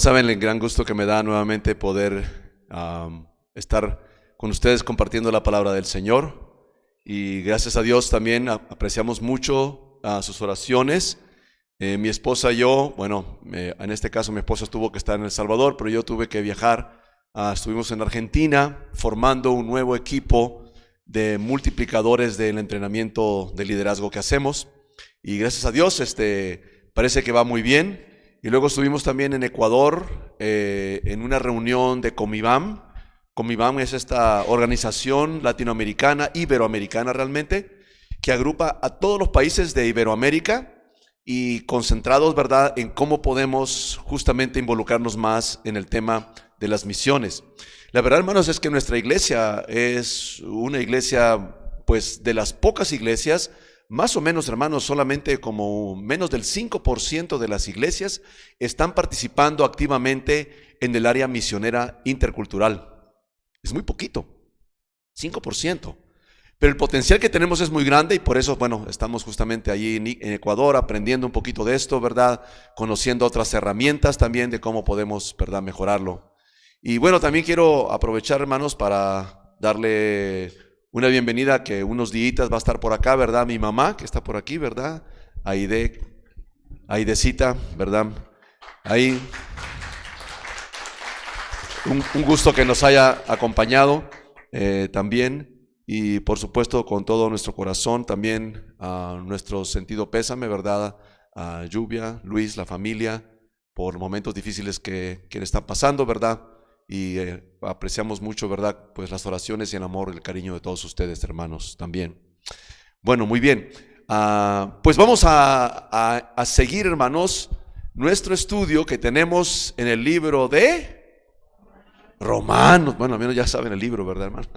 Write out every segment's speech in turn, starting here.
Saben el gran gusto que me da nuevamente poder estar con ustedes compartiendo la palabra del Señor, y gracias a Dios también apreciamos mucho sus oraciones. Mi esposa y yo, en este caso mi esposa tuvo que estar en El Salvador, pero yo tuve que viajar. Estuvimos en Argentina formando un nuevo equipo de multiplicadores del entrenamiento de liderazgo que hacemos, y gracias a Dios parece que va muy bien. Y luego estuvimos también en Ecuador en una reunión de Comibam. Comibam es esta organización latinoamericana, iberoamericana realmente, que agrupa a todos los países de Iberoamérica y concentrados, ¿verdad?, en cómo podemos justamente involucrarnos más en el tema de las misiones. La verdad, hermanos, es que nuestra iglesia es una iglesia, pues, de las pocas iglesias, más o menos, hermanos, solamente como menos del 5% de las iglesias están participando activamente en el área misionera intercultural. Es muy poquito, 5%. Pero el potencial que tenemos es muy grande, y por eso, estamos justamente allí en Ecuador aprendiendo un poquito de esto, ¿verdad? Conociendo otras herramientas también de cómo podemos, ¿verdad?, mejorarlo. Y también quiero aprovechar, hermanos, para darle una bienvenida, que unos días va a estar por acá, ¿verdad? Mi mamá, que está por aquí, ¿verdad? Aidecita, ¿verdad? Ahí. Un gusto que nos haya acompañado también. Y por supuesto, con todo nuestro corazón, también nuestro sentido pésame, ¿verdad? A Lluvia, Luis, la familia, por momentos difíciles que le están pasando, ¿verdad? Y apreciamos mucho, ¿verdad?, pues las oraciones y el amor y el cariño de todos ustedes, hermanos, también. Muy bien. Pues vamos a seguir, hermanos, nuestro estudio que tenemos en el libro de Romanos. Al menos ya saben el libro, ¿verdad, hermano?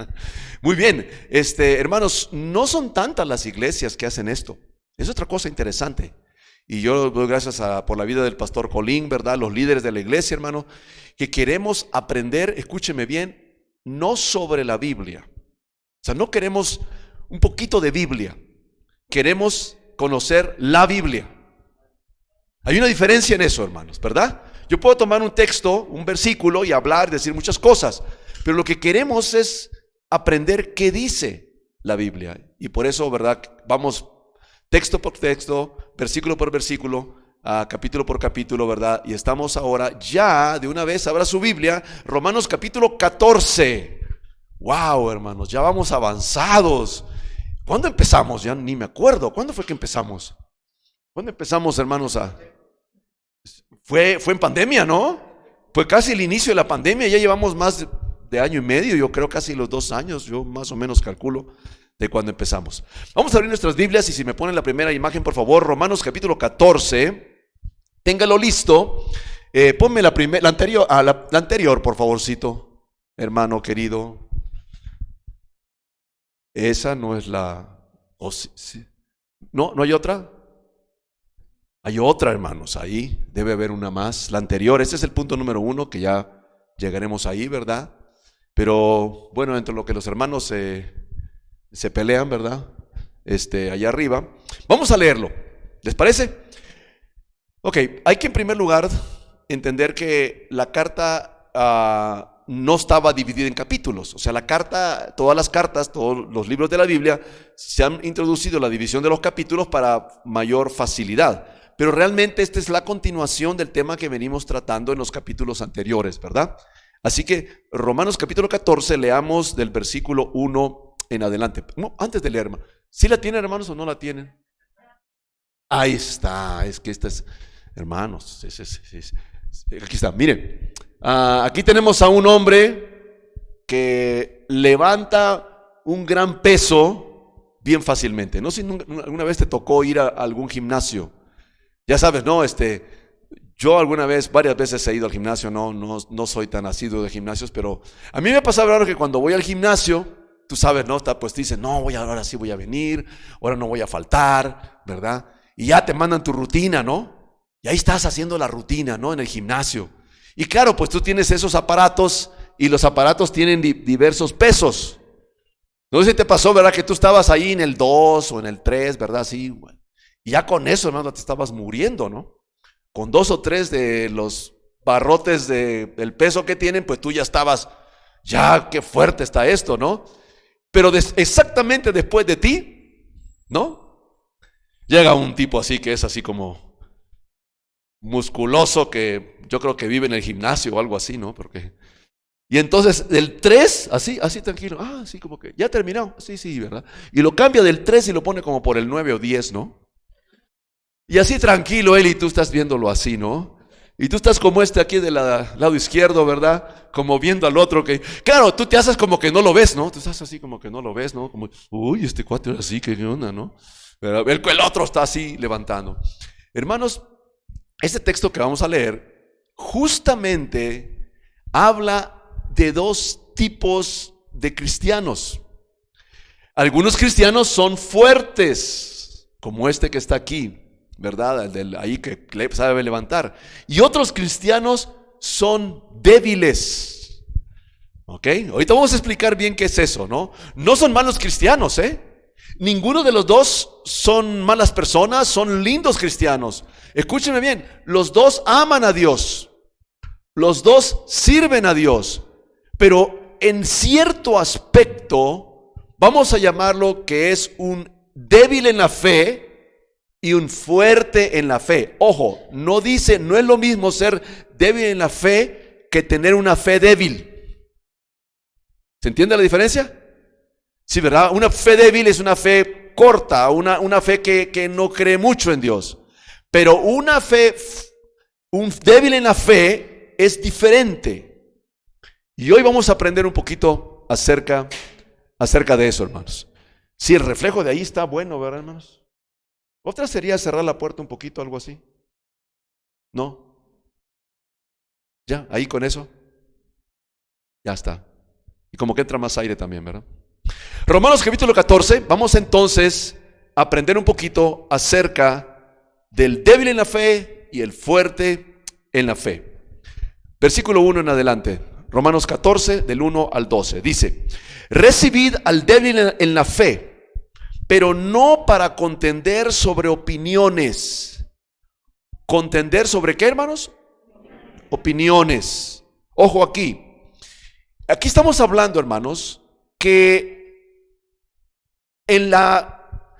Muy bien. Hermanos, no son tantas las iglesias que hacen esto. Es otra cosa interesante. Y yo doy gracias por la vida del pastor Colín, ¿verdad? Los líderes de la iglesia, hermano, que queremos aprender, escúcheme bien, no sobre la Biblia. O sea, no queremos un poquito de Biblia. Queremos conocer la Biblia. Hay una diferencia en eso, hermanos, ¿verdad? Yo puedo tomar un texto, un versículo, y hablar, decir muchas cosas, pero lo que queremos es aprender qué dice la Biblia. Y por eso, ¿verdad?, vamos texto por texto, versículo por versículo, capítulo por capítulo, ¿verdad? Y estamos ahora ya, de una vez, abra su Biblia, Romanos capítulo 14. ¡Wow, hermanos! Ya vamos avanzados. ¿Cuándo empezamos? Ya ni me acuerdo. ¿Cuándo fue que empezamos? ¿Cuándo empezamos, hermanos? Fue en pandemia, ¿no? Fue casi el inicio de la pandemia. Ya llevamos más de año y medio, yo creo casi los 2 años, yo más o menos calculo, de cuando empezamos. Vamos a abrir nuestras Biblias, y si me ponen la primera imagen, por favor, Romanos capítulo 14. Téngalo listo. Ponme la anterior, por favorcito, hermano querido. Esa no es la... sí. ¿No hay otra? Hay otra, hermanos, ahí debe haber una más, la anterior. Ese es el punto número 1, que ya llegaremos ahí, ¿verdad? Pero entre lo que los hermanos se pelean, ¿verdad? Allá arriba, vamos a leerlo, ¿les parece? Ok, hay que en primer lugar entender que la carta no estaba dividida en capítulos. O sea, la carta, todas las cartas, todos los libros de la Biblia se han introducido la división de los capítulos para mayor facilidad. Pero realmente esta es la continuación del tema que venimos tratando en los capítulos anteriores, ¿verdad? Así que Romanos capítulo 14, leamos del versículo 1 en adelante. No, antes de leer, ¿sí la tienen, hermanos, o no la tienen? Ahí está, es que esta es, hermanos, aquí está, miren. Aquí tenemos a un hombre que levanta un gran peso bien fácilmente. No sé si alguna vez te tocó ir a algún gimnasio. Ya sabes, ¿no? Yo varias veces he ido al gimnasio, no soy tan asiduo de gimnasios, pero a mí me pasa raro que cuando voy al gimnasio, tú sabes, ¿no? Pues te dicen, no, ahora sí voy a venir, ahora no voy a faltar, ¿verdad? Y ya te mandan tu rutina, ¿no? Y ahí estás haciendo la rutina, ¿no? En el gimnasio. Y claro, pues tú tienes esos aparatos, y los aparatos tienen diversos pesos. No sé si te pasó, ¿verdad?, que tú estabas ahí en el 2 o en el 3, ¿verdad? Sí, bueno. Y ya con eso, hermano, te estabas muriendo, ¿no? Con 2 o 3 de los barrotes del peso que tienen, pues tú ya estabas, ya qué fuerte está esto, ¿no? Pero exactamente después de ti, ¿no? Llega un tipo así que es así como musculoso, que yo creo que vive en el gimnasio o algo así, ¿no? Y entonces del 3, así tranquilo, sí, como que ya terminó, sí, ¿verdad? Y lo cambia del 3 y lo pone como por el 9 o 10, ¿no? Y así tranquilo él, y tú estás viéndolo así, ¿no? Y tú estás como aquí del lado izquierdo, ¿verdad? Como viendo al otro que, claro, tú te haces como que no lo ves, ¿no? Tú estás así como que no lo ves, ¿no? Como, uy, este cuate es así, ¿qué onda, no? Pero el otro está así levantando. Hermanos, este texto que vamos a leer justamente habla de dos tipos de cristianos. Algunos cristianos son fuertes, como este que está aquí, ¿verdad? El del ahí que sabe levantar. Y otros cristianos son débiles. ¿Ok? Ahorita vamos a explicar bien qué es eso, ¿no? No son malos cristianos, Ninguno de los dos son malas personas, son lindos cristianos. Escúchenme bien, los dos aman a Dios. Los dos sirven a Dios. Pero en cierto aspecto, vamos a llamarlo que es un débil en la fe y un fuerte en la fe. Ojo, no es lo mismo ser débil en la fe que tener una fe débil. ¿Se entiende la diferencia? Sí, ¿verdad? Una fe débil es una fe corta, una fe que no cree mucho en Dios. Pero un débil en la fe es diferente. Y hoy vamos a aprender un poquito acerca de eso, hermanos. Si el reflejo de ahí está bueno, ¿verdad, hermanos? Otra sería cerrar la puerta un poquito, algo así. ¿No? Ya, ahí con eso. Ya está. Y como que entra más aire también, ¿verdad? Romanos capítulo 14, vamos entonces a aprender un poquito acerca del débil en la fe y el fuerte en la fe. Versículo 1 en adelante, Romanos 14, del 1 al 12, dice: recibid al débil en la fe, pero no para contender sobre opiniones. ¿Contender sobre qué, hermanos? Opiniones. Ojo aquí. Aquí estamos hablando, hermanos, que en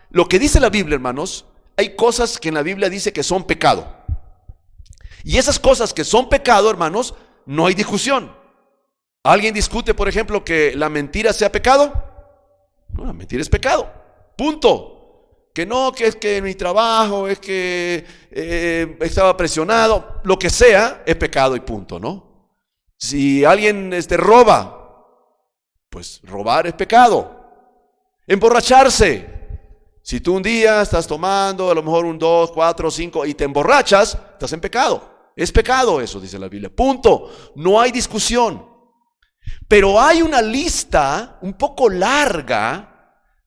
lo que dice la Biblia, hermanos, hay cosas que en la Biblia dice que son pecado. Y esas cosas que son pecado, hermanos, no hay discusión. ¿Alguien discute, por ejemplo, que la mentira sea pecado? No, la mentira es pecado. Punto. Que no, que es que mi trabajo, es que estaba presionado, lo que sea, es pecado y punto, ¿no? Si alguien roba, pues robar es pecado. Emborracharse. Si tú un día estás tomando, a lo mejor 1, 2, 4, 5 y te emborrachas, estás en pecado. Es pecado eso, dice la Biblia. Punto. No hay discusión. Pero hay una lista un poco larga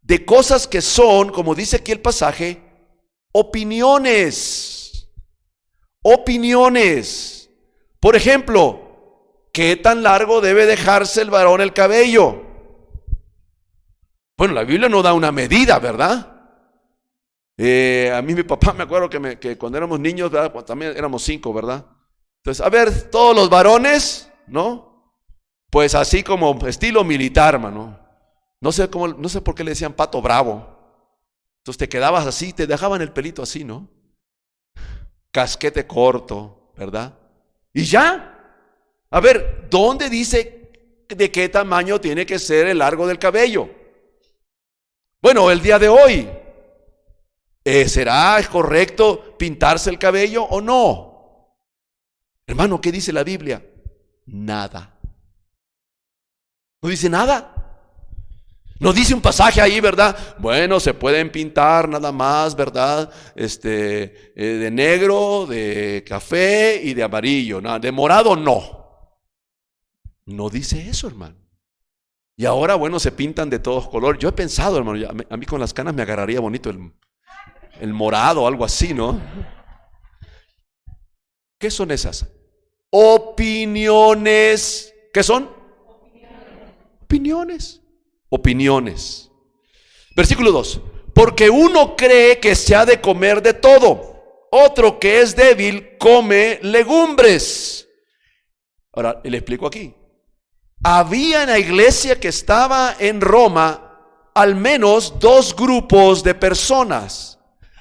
de cosas que son, como dice aquí el pasaje, opiniones. Opiniones. Por ejemplo, ¿qué tan largo debe dejarse el varón el cabello? Bueno, la Biblia no da una medida, ¿verdad? A mí mi papá, me acuerdo que cuando éramos niños, ¿verdad? Cuando también éramos 5, ¿verdad? Entonces, a ver, todos los varones, ¿no? Pues así como estilo militar, hermano. No sé por qué le decían pato bravo. Entonces te quedabas así, te dejaban el pelito así, ¿no? Casquete corto, ¿verdad? Y ya. A ver, ¿dónde dice de qué tamaño tiene que ser el largo del cabello? Bueno, el día de hoy, ¿será correcto pintarse el cabello o no? Hermano, ¿qué dice la Biblia? Nada. No dice nada. No dice un pasaje ahí, ¿verdad? Bueno, se pueden pintar nada más, ¿verdad? De negro, de café y de amarillo. No, de morado no. No dice eso, hermano. Y ahora, bueno, se pintan de todos colores. Yo he pensado, hermano, a mí con las canas me agarraría bonito el morado o algo así, ¿no? ¿Qué son esas? Opiniones. ¿Qué son? Opiniones. Opiniones. Versículo 2. Porque uno cree que se ha de comer de todo, otro que es débil come legumbres. Ahora, le explico aquí. Había en la iglesia que estaba en Roma al menos dos grupos de personas.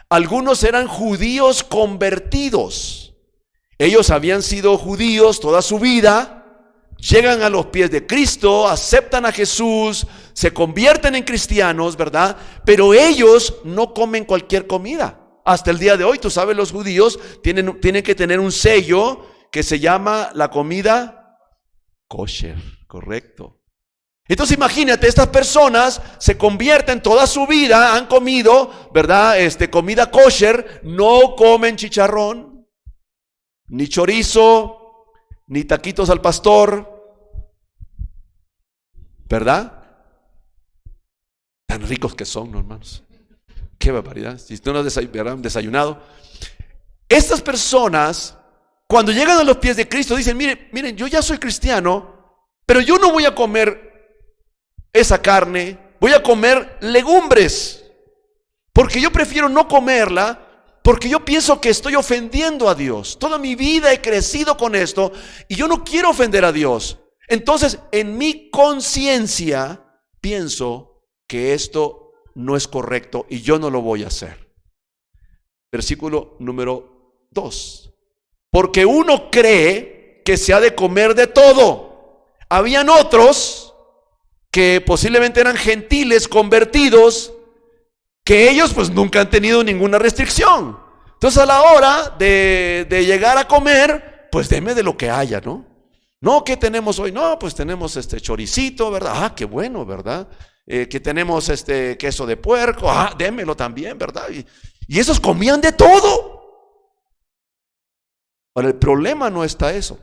Algunos eran judíos convertidos. Ellos habían sido judíos toda su vida, llegan a los pies de Cristo, aceptan a Jesús, se convierten en cristianos, ¿verdad? Pero ellos no comen cualquier comida. Hasta el día de hoy, tú sabes, los judíos tienen que tener un sello que se llama la comida kosher, correcto. Entonces imagínate, estas personas se convierten toda su vida, han comido, ¿verdad? Comida kosher, no comen chicharrón, ni chorizo, ni taquitos al pastor, ¿verdad? Tan ricos que son, ¿no, hermanos? Qué barbaridad. Si tú no has desayunado. Estas personas, cuando llegan a los pies de Cristo, dicen, miren, yo ya soy cristiano, pero yo no voy a comer esa carne, voy a comer legumbres, porque yo prefiero no comerla, porque yo pienso que estoy ofendiendo a Dios. Toda mi vida he crecido con esto y yo no quiero ofender a Dios. Entonces, en mi conciencia, pienso que esto no es correcto y yo no lo voy a hacer. Versículo número 2. Porque uno cree que se ha de comer de todo. Habían otros que posiblemente eran gentiles convertidos, que ellos pues nunca han tenido ninguna restricción. Entonces a la hora de llegar a comer, pues deme de lo que haya, ¿no? No, ¿qué tenemos hoy? No, pues tenemos choricito, ¿verdad? Ah, qué bueno, ¿verdad? Que tenemos queso de puerco, démelo también, ¿verdad? Y esos comían de todo. Ahora, el problema no está eso.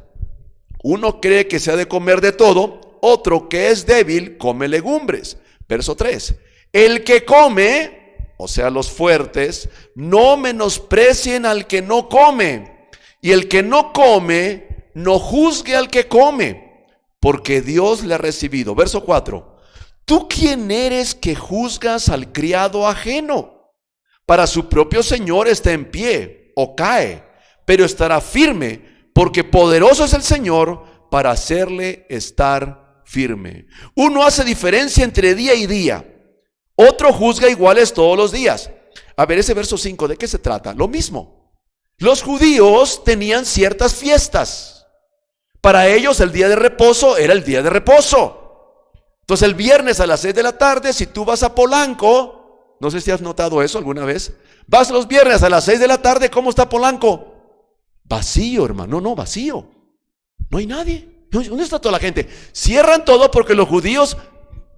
Uno cree que se ha de comer de todo, otro que es débil come legumbres. Verso 3. El que come, o sea, los fuertes, no menosprecien al que no come, y el que no come, no juzgue al que come, porque Dios le ha recibido. Verso 4. ¿Tú quién eres que juzgas al criado ajeno? Para su propio Señor está en pie o cae, pero estará firme, porque poderoso es el Señor para hacerle estar firme. Uno hace diferencia entre día y día, otro juzga iguales todos los días. A ver, ese verso 5, ¿de qué se trata? Lo mismo. Los judíos tenían ciertas fiestas. Para ellos el día de reposo era el día de reposo. Entonces el viernes a las 6 de la tarde, si tú vas a Polanco, no sé si has notado eso alguna vez, vas los viernes a las 6 de la tarde, ¿cómo está Polanco? Vacío, hermano, no, vacío. No hay nadie. ¿Dónde está toda la gente? Cierran todo porque los judíos,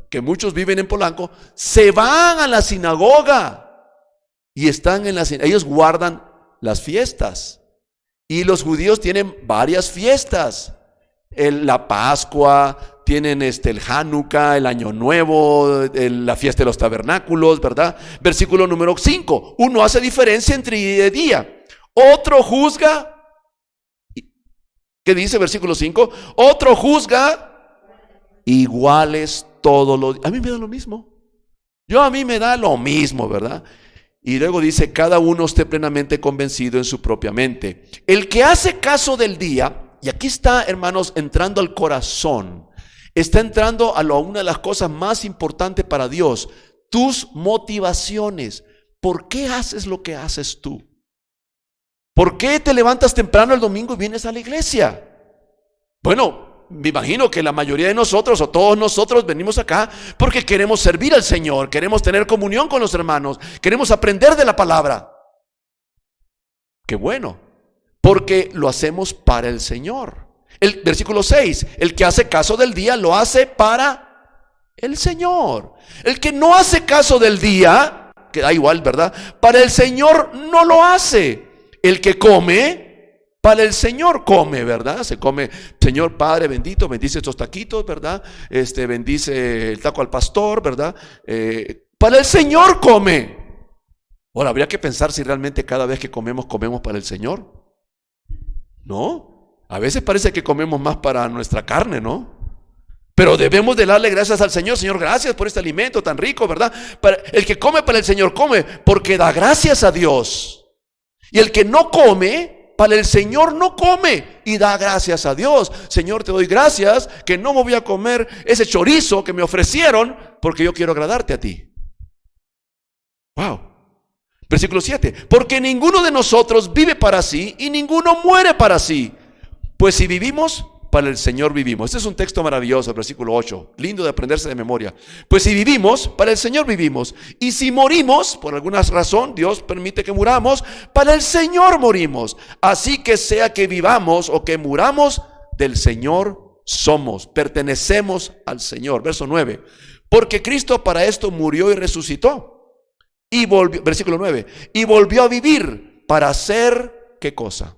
que muchos viven en Polanco, se van a la sinagoga y están en la sinagoga. Ellos guardan las fiestas. Y los judíos tienen varias fiestas. La Pascua, tienen el Hanukkah, el Año Nuevo, la fiesta de los tabernáculos, ¿verdad? Versículo número 5. Uno hace diferencia entre día y día. Otro juzga. ¿Qué dice versículo 5? Otro juzga iguales todos los días. A mí me da lo mismo. A mí me da lo mismo, ¿verdad? Y luego dice, cada uno esté plenamente convencido en su propia mente. El que hace caso del día, y aquí está, hermanos, entrando al corazón, está entrando a una de las cosas más importantes para Dios, tus motivaciones. ¿Por qué haces lo que haces tú? ¿Por qué te levantas temprano el domingo y vienes a la iglesia? Bueno, me imagino que la mayoría de nosotros o todos nosotros venimos acá porque queremos servir al Señor, queremos tener comunión con los hermanos, queremos aprender de la palabra. Qué bueno, porque lo hacemos para el Señor. El versículo 6, el que hace caso del día lo hace para el Señor. El que no hace caso del día, que da igual, ¿verdad? Para el Señor no lo hace. El que come, para el Señor come, ¿verdad? Se come, Señor Padre bendito, bendice estos taquitos, ¿verdad? Bendice el taco al pastor, ¿verdad? Para el Señor come. Ahora, habría que pensar si realmente cada vez que comemos para el Señor. ¿No? A veces parece que comemos más para nuestra carne, ¿no? Pero debemos de darle gracias al Señor. Señor, gracias por este alimento tan rico, ¿verdad? El que come para el Señor come porque da gracias a Dios. Y el que no come para el Señor no come y da gracias a Dios. Señor, te doy gracias que no me voy a comer ese chorizo que me ofrecieron porque yo quiero agradarte a ti. Wow. Versículo 7. Porque ninguno de nosotros vive para sí y ninguno muere para sí. Pues si vivimos, para el Señor vivimos. Este es un texto maravilloso, el versículo 8. Lindo de aprenderse de memoria. Pues si vivimos, para el Señor vivimos. Y si morimos, por alguna razón, Dios permite que muramos, para el Señor morimos. Así que sea que vivamos o que muramos, del Señor somos. Pertenecemos al Señor. Verso 9. Porque Cristo para esto murió y resucitó. Y volvió, versículo 9. Y volvió a vivir para hacer, ¿qué cosa?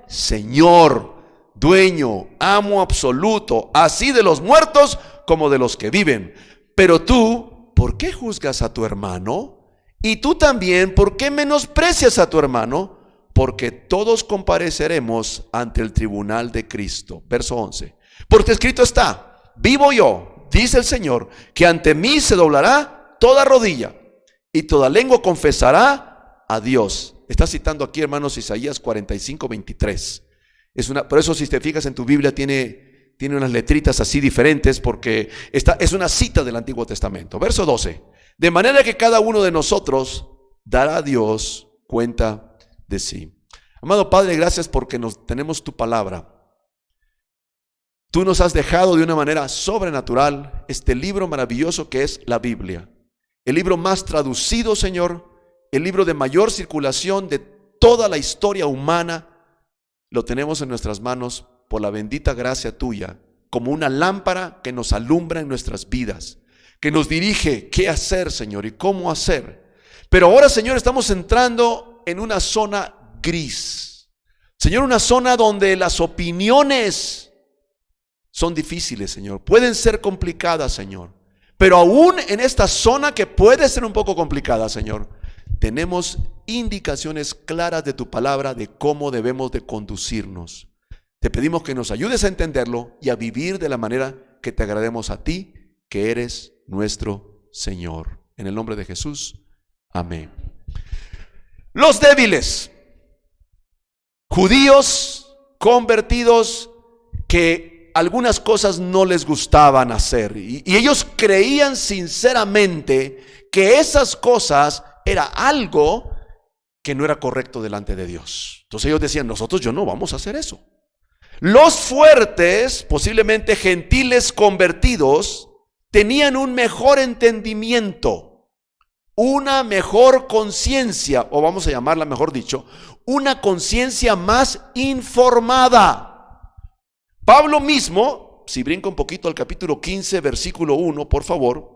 Señor, dueño, amo absoluto, así de los muertos como de los que viven. Pero tú, ¿por qué juzgas a tu hermano? Y tú también, ¿por qué menosprecias a tu hermano? Porque todos compareceremos ante el tribunal de Cristo. Verso 11. Porque escrito está: vivo yo, dice el Señor, que ante mí se doblará toda rodilla y toda lengua confesará a Dios. Está citando aquí, hermanos, Isaías 45, 23. Por eso, si te fijas en tu Biblia, tiene unas letritas así diferentes, porque es una cita del Antiguo Testamento. Verso 12. De manera que cada uno de nosotros dará a Dios cuenta de sí. Amado Padre, gracias porque tenemos tu palabra. Tú nos has dejado de una manera sobrenatural este libro maravilloso que es la Biblia. El libro más traducido, Señor, el libro de mayor circulación de toda la historia humana. Lo tenemos en nuestras manos por la bendita gracia tuya, como una lámpara que nos alumbra en nuestras vidas, que nos dirige qué hacer, Señor, y cómo hacer. Pero ahora, Señor, estamos entrando en una zona gris. Señor, una zona donde las opiniones son difíciles, Señor. Pueden ser complicadas, Señor. Pero aún en esta zona que puede ser un poco complicada, Señor, tenemos indicaciones claras de tu palabra de cómo debemos de conducirnos. Te pedimos que nos ayudes a entenderlo y a vivir de la manera que te agrademos a ti, que eres nuestro Señor. En el nombre de Jesús, amén. Los débiles, judíos convertidos que algunas cosas no les gustaban hacer y ellos creían sinceramente que esas cosas era algo que no era correcto delante de Dios. Entonces ellos decían: yo no vamos a hacer eso. Los fuertes, posiblemente gentiles convertidos, tenían un mejor entendimiento, una mejor conciencia, o vamos a llamarla, mejor dicho, una conciencia más informada. Pablo mismo, si brinca un poquito al capítulo 15, versículo 1, por favor.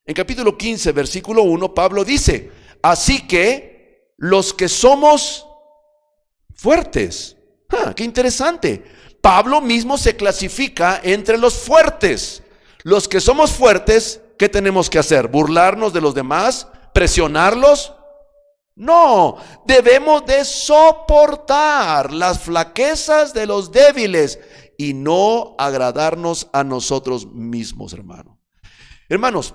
En capítulo 15, versículo 1, Pablo dice: así que los que somos fuertes. ¡Qué interesante! Pablo mismo se clasifica entre los fuertes. Los que somos fuertes, ¿qué tenemos que hacer? ¿Burlarnos de los demás? ¿Presionarlos? No, debemos de soportar las flaquezas de los débiles y no agradarnos a nosotros mismos, hermano. Hermanos,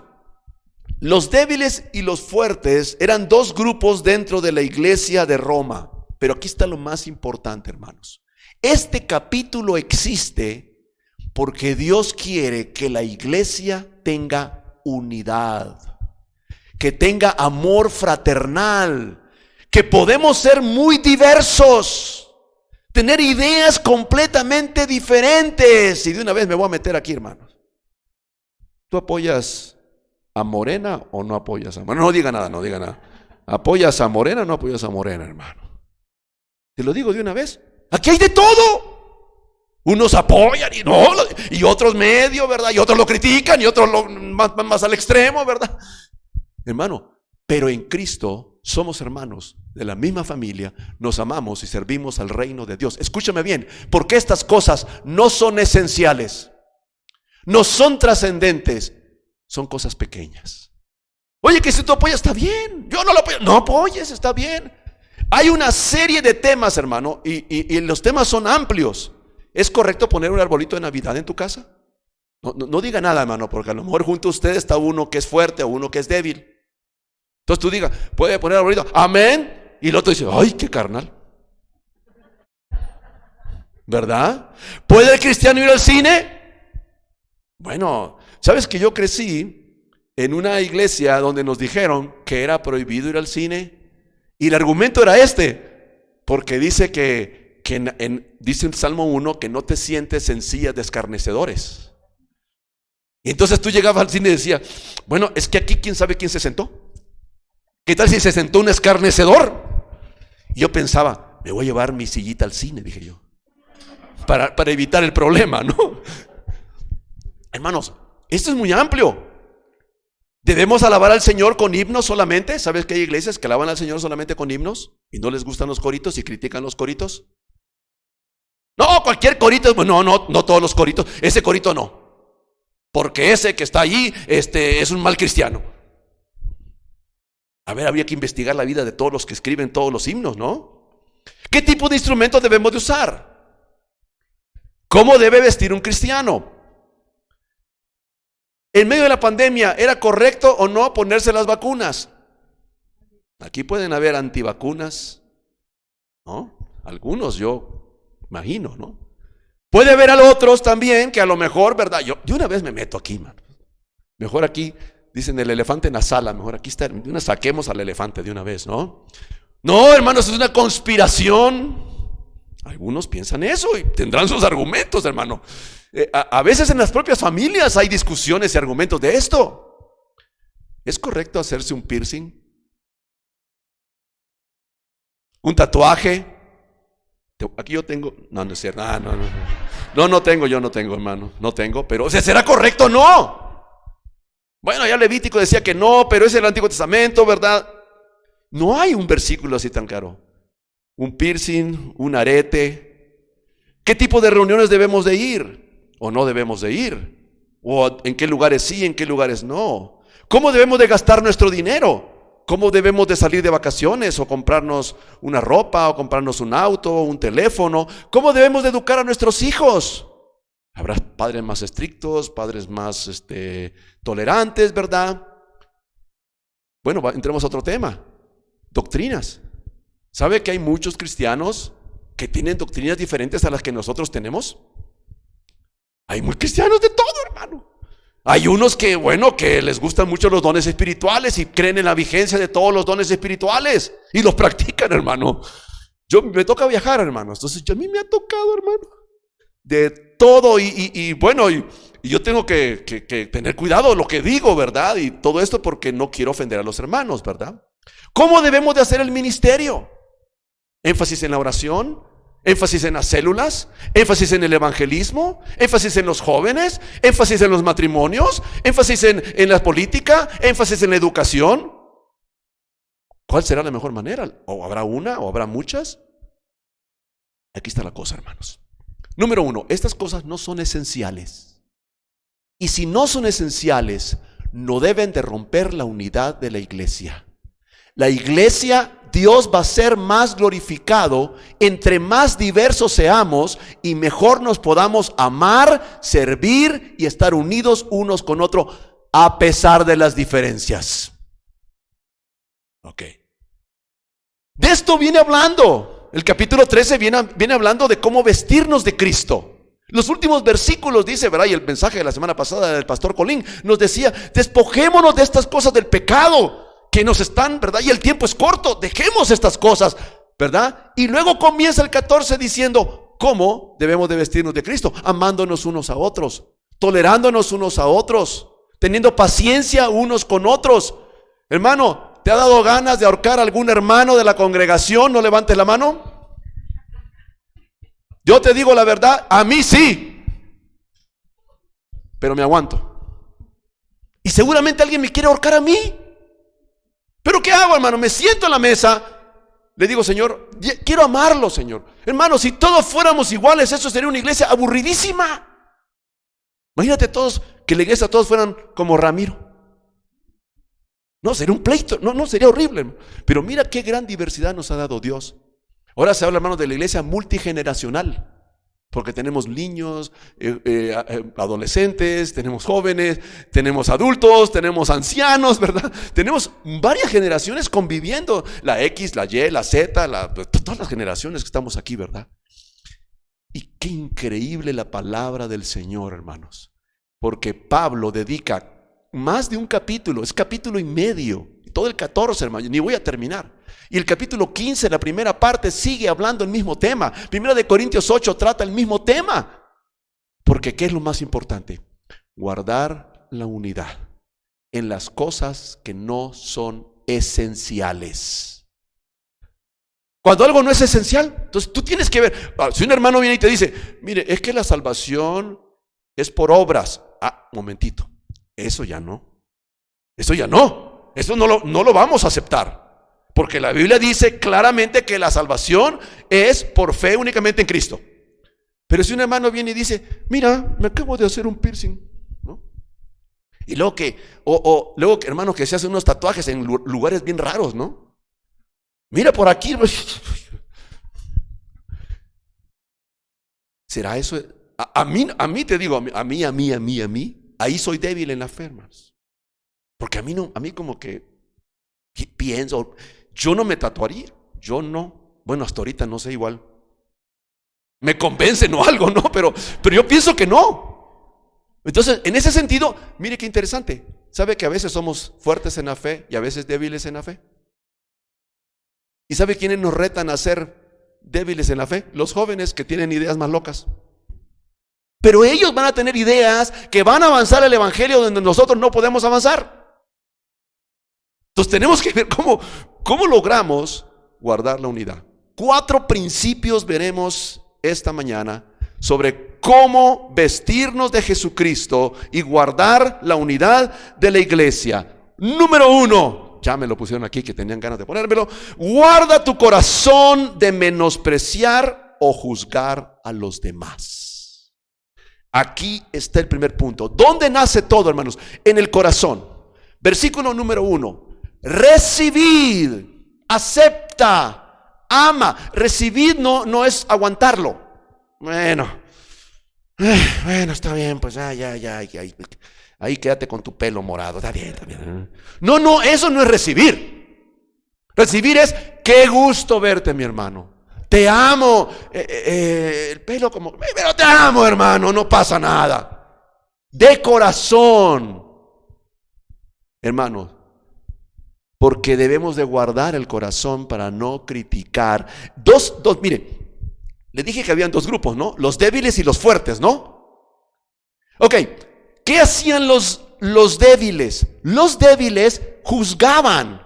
los débiles y los fuertes eran dos grupos dentro de la iglesia de Roma. Pero aquí está lo más importante, hermanos. Este capítulo existe porque Dios quiere que la iglesia tenga unidad, que tenga amor fraternal, que podemos ser muy diversos, tener ideas completamente diferentes. Y de una vez me voy a meter aquí, hermanos. ¿Tú apoyas a Morena o no apoyas a Morena? No diga nada. ¿Apoyas a Morena o no apoyas a Morena, hermano? Te lo digo de una vez. Aquí hay de todo. Unos apoyan y otros medio, ¿verdad? Y otros lo critican y otros más al extremo, ¿verdad? Hermano, pero en Cristo somos hermanos de la misma familia, nos amamos y servimos al reino de Dios. Escúchame bien, porque estas cosas no son esenciales, no son trascendentes, son cosas pequeñas. Oye, que si tú apoyas está bien, yo no lo apoyo, no apoyes, está bien. Hay una serie de temas, hermano, y los temas son amplios. ¿Es correcto poner un arbolito de Navidad en tu casa? No diga nada, hermano, porque a lo mejor junto a usted está uno que es fuerte o uno que es débil. Entonces tú digas, puede poner arbolito, amén, y el otro dice: ay, qué carnal. ¿verdad? ¿Puede el cristiano ir al cine? Bueno, ¿sabes que yo crecí en una iglesia donde nos dijeron que era prohibido ir al cine? Y el argumento era porque dice dice el Salmo 1 que no te sientes en sillas de escarnecedores. Y entonces tú llegabas al cine y decías, bueno, es que aquí quién sabe quién se sentó. ¿Qué tal si se sentó un escarnecedor? Y yo pensaba, me voy a llevar mi sillita al cine, dije yo, para evitar el problema, ¿no? Hermanos, esto es muy amplio. ¿Debemos alabar al Señor con himnos solamente? ¿Sabes que hay iglesias que alaban al Señor solamente con himnos? Y no les gustan los coritos y critican los coritos. No, cualquier corito, no todos los coritos, ese corito no. Porque ese que está allí es un mal cristiano. A ver, habría que investigar la vida de todos los que escriben todos los himnos, ¿no? ¿Qué tipo de instrumentos debemos de usar? ¿Cómo debe vestir un cristiano? En medio de la pandemia, ¿era correcto o no ponerse las vacunas? Aquí pueden haber antivacunas, ¿no? Algunos yo imagino, ¿no? Puede haber a otros también que a lo mejor, ¿verdad? Yo de una vez me meto aquí, man. Mejor aquí, dicen el elefante en la sala, mejor aquí está, de una saquemos al elefante de una vez, ¿no? No, hermanos, es una conspiración. Algunos piensan eso y tendrán sus argumentos, hermano. A veces en las propias familias hay discusiones y argumentos de esto. ¿Es correcto hacerse un piercing? ¿Un tatuaje? Aquí yo tengo, no es cierto, yo no tengo, hermano, no tengo, pero, o sea, ¿será correcto o no? Bueno, ya Levítico decía que no, pero es el Antiguo Testamento, ¿verdad? No hay un versículo así tan claro. Un piercing, un arete. ¿Qué tipo de reuniones debemos de ir? ¿O no debemos de ir? ¿O en qué lugares sí, en qué lugares no? ¿Cómo debemos de gastar nuestro dinero? ¿Cómo debemos de salir de vacaciones o comprarnos una ropa o comprarnos un auto o un teléfono? ¿Cómo debemos de educar a nuestros hijos? Habrá padres más estrictos, padres más tolerantes, ¿verdad? Bueno, entremos a otro tema. Doctrinas. ¿Sabe que hay muchos cristianos que tienen doctrinas diferentes a las que nosotros tenemos? Hay muy cristianos de todo, hermano. Hay unos que les gustan mucho los dones espirituales y creen en la vigencia de todos los dones espirituales y los practican, hermano. Me toca viajar, hermano. Entonces, a mí me ha tocado, hermano, de todo y yo tengo que tener cuidado de lo que digo, ¿verdad? Y todo esto porque no quiero ofender a los hermanos, ¿verdad? ¿Cómo debemos de hacer el ministerio? Énfasis en la oración, énfasis en las células, énfasis en el evangelismo, énfasis en los jóvenes, énfasis en los matrimonios, énfasis en la política, énfasis en la educación. ¿Cuál será la mejor manera? ¿O habrá una o habrá muchas? Aquí está la cosa, hermanos. Número 1, estas cosas no son esenciales. Y si no son esenciales, no deben de romper la unidad de la iglesia. La iglesia, Dios va a ser más glorificado entre más diversos seamos y mejor nos podamos amar, servir y estar unidos unos con otros a pesar de las diferencias. Ok. De esto viene hablando. El capítulo 13 viene hablando de cómo vestirnos de Cristo. Los últimos versículos dice, ¿verdad? Y el mensaje de la semana pasada del pastor Colín nos decía, despojémonos de estas cosas del pecado que nos están, ¿verdad? Y el tiempo es corto, dejemos estas cosas, ¿verdad? Y luego comienza el 14 diciendo, ¿cómo debemos de vestirnos de Cristo? Amándonos unos a otros, tolerándonos unos a otros, teniendo paciencia unos con otros. Hermano, ¿te ha dado ganas de ahorcar a algún hermano de la congregación? No levantes la mano. Yo te digo la verdad, a mí sí, pero me aguanto. Y seguramente alguien me quiere ahorcar a mí. ¿Pero qué hago, hermano? Me siento en la mesa, le digo, Señor, quiero amarlo, Señor. Hermano, si todos fuéramos iguales, eso sería una iglesia aburridísima. Imagínate todos, que la iglesia todos fueran como Ramiro. No, sería un pleito, no, sería horrible, hermano. Pero mira qué gran diversidad nos ha dado Dios. Ahora se habla, hermanos, de la iglesia multigeneracional. Porque tenemos niños, adolescentes, tenemos jóvenes, tenemos adultos, tenemos ancianos, ¿verdad? Tenemos varias generaciones conviviendo. La X, la Y, la Z, todas las generaciones que estamos aquí, ¿verdad? Y qué increíble la palabra del Señor, hermanos. Porque Pablo dedica más de un capítulo, es capítulo y medio, todo el 14, hermano, ni voy a terminar. Y el capítulo 15, la primera parte, sigue hablando el mismo tema. Primera de Corintios 8 trata el mismo tema. Porque ¿qué es lo más importante? Guardar la unidad en las cosas que no son esenciales. Cuando algo no es esencial, entonces tú tienes que ver. Si un hermano viene y te dice, mire, es que la salvación es por obras. Momentito, eso ya no. Eso ya no. Eso no lo vamos a aceptar. Porque la Biblia dice claramente que la salvación es por fe únicamente en Cristo. Pero si un hermano viene y dice, mira, me acabo de hacer un piercing, ¿no? Y luego luego hermano, que se hacen unos tatuajes en lugares bien raros, ¿no? Mira por aquí. ¿Será eso? A mí te digo, a mí, ahí soy débil en la fe, hermanos. Porque a mí como que pienso, yo no me tatuaría, yo no. Bueno, hasta ahorita no sé, igual me convencen o algo, ¿no? Pero yo pienso que no. Entonces, en ese sentido, mire qué interesante. ¿Sabe que a veces somos fuertes en la fe y a veces débiles en la fe? ¿Y sabe quiénes nos retan a ser débiles en la fe? Los jóvenes que tienen ideas más locas. Pero ellos van a tener ideas que van a avanzar el evangelio donde nosotros no podemos avanzar. Entonces tenemos que ver cómo logramos guardar la unidad. 4 principios veremos esta mañana sobre cómo vestirnos de Jesucristo y guardar la unidad de la iglesia. Número 1, ya me lo pusieron aquí que tenían ganas de ponérmelo. Guarda tu corazón de menospreciar o juzgar a los demás. Aquí está el primer punto. ¿Dónde nace todo, hermanos? En el corazón. Versículo número 1. Recibid, acepta, ama. Recibid no es aguantarlo. Bueno, está bien, pues ahí quédate con tu pelo morado. Está bien. No, eso no es recibir. Recibir es, qué gusto verte, mi hermano. Te amo. El pelo como, pero te amo, hermano, no pasa nada. De corazón, hermanos. Porque debemos de guardar el corazón para no criticar. Mire, le dije que habían 2 grupos, ¿no? Los débiles y los fuertes, ¿no? Ok, ¿qué hacían los débiles? Los débiles juzgaban.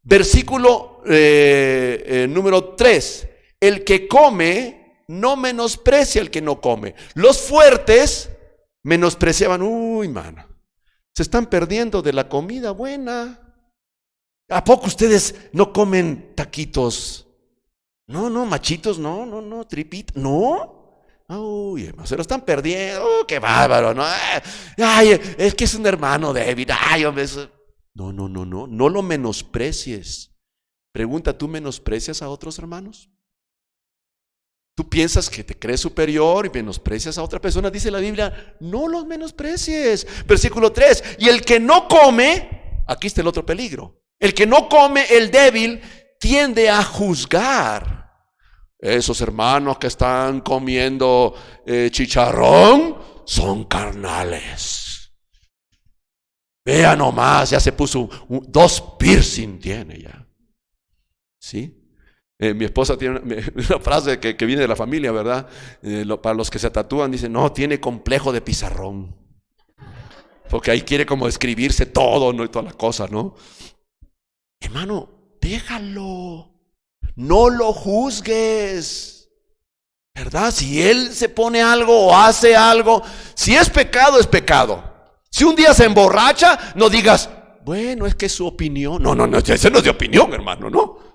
Versículo número 3. El que come no menosprecia al que no come. Los fuertes menospreciaban. Uy, mano, se están perdiendo de la comida buena. ¿A poco ustedes no comen taquitos? No, machitos, no, tripitos, no. Uy, hermano, se lo están perdiendo. Qué bárbaro, ¿no? Ay, es que es un hermano débil. Ay, hombre, no lo menosprecies. Pregunta, ¿tú menosprecias a otros hermanos? Tú piensas que te crees superior y menosprecias a otra persona. Dice la Biblia, no los menosprecies. Versículo 3, y el que no come, aquí está el otro peligro. El que no come, el débil, tiende a juzgar. Esos hermanos que están comiendo chicharrón son carnales. Vea nomás, ya se puso 2 piercing tiene ya. ¿Sí? Mi esposa tiene una frase que viene de la familia, ¿verdad? Para los que se tatúan, dice, no, tiene complejo de pizarrón. Porque ahí quiere como escribirse todo, ¿no? Y toda la cosa, ¿no? Hermano, déjalo. No lo juzgues, ¿verdad? Si él se pone algo o hace algo, si es pecado, es pecado. Si un día se emborracha, no digas, bueno, es que es su opinión. No, eso no es de opinión, hermano, no.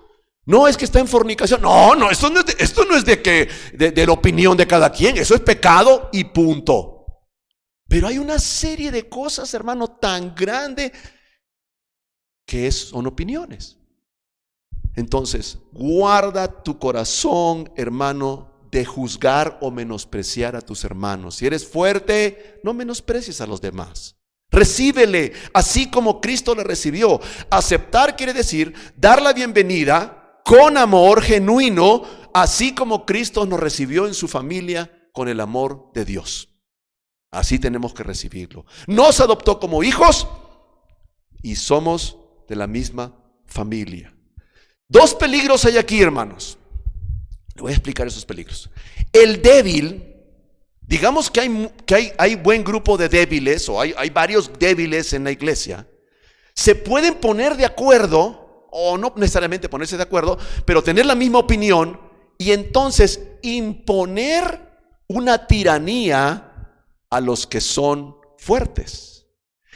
No, es que está en fornicación. No, esto no es de la opinión de cada quien. Eso es pecado y punto. Pero hay una serie de cosas, hermano, tan grande que son opiniones. Entonces, guarda tu corazón, hermano, de juzgar o menospreciar a tus hermanos. Si eres fuerte, no menosprecies a los demás. Recíbele, así como Cristo le recibió. Aceptar quiere decir dar la bienvenida con amor genuino así como Cristo nos recibió en su familia con el amor de Dios. Así tenemos que recibirlo. Nos adoptó como hijos y somos de la misma familia. Dos peligros hay aquí, hermanos. Le voy a explicar esos peligros. El débil, digamos que hay buen grupo de débiles, o hay varios débiles en la iglesia. Se pueden poner de acuerdo, o no necesariamente ponerse de acuerdo, pero tener la misma opinión y entonces imponer una tiranía a los que son fuertes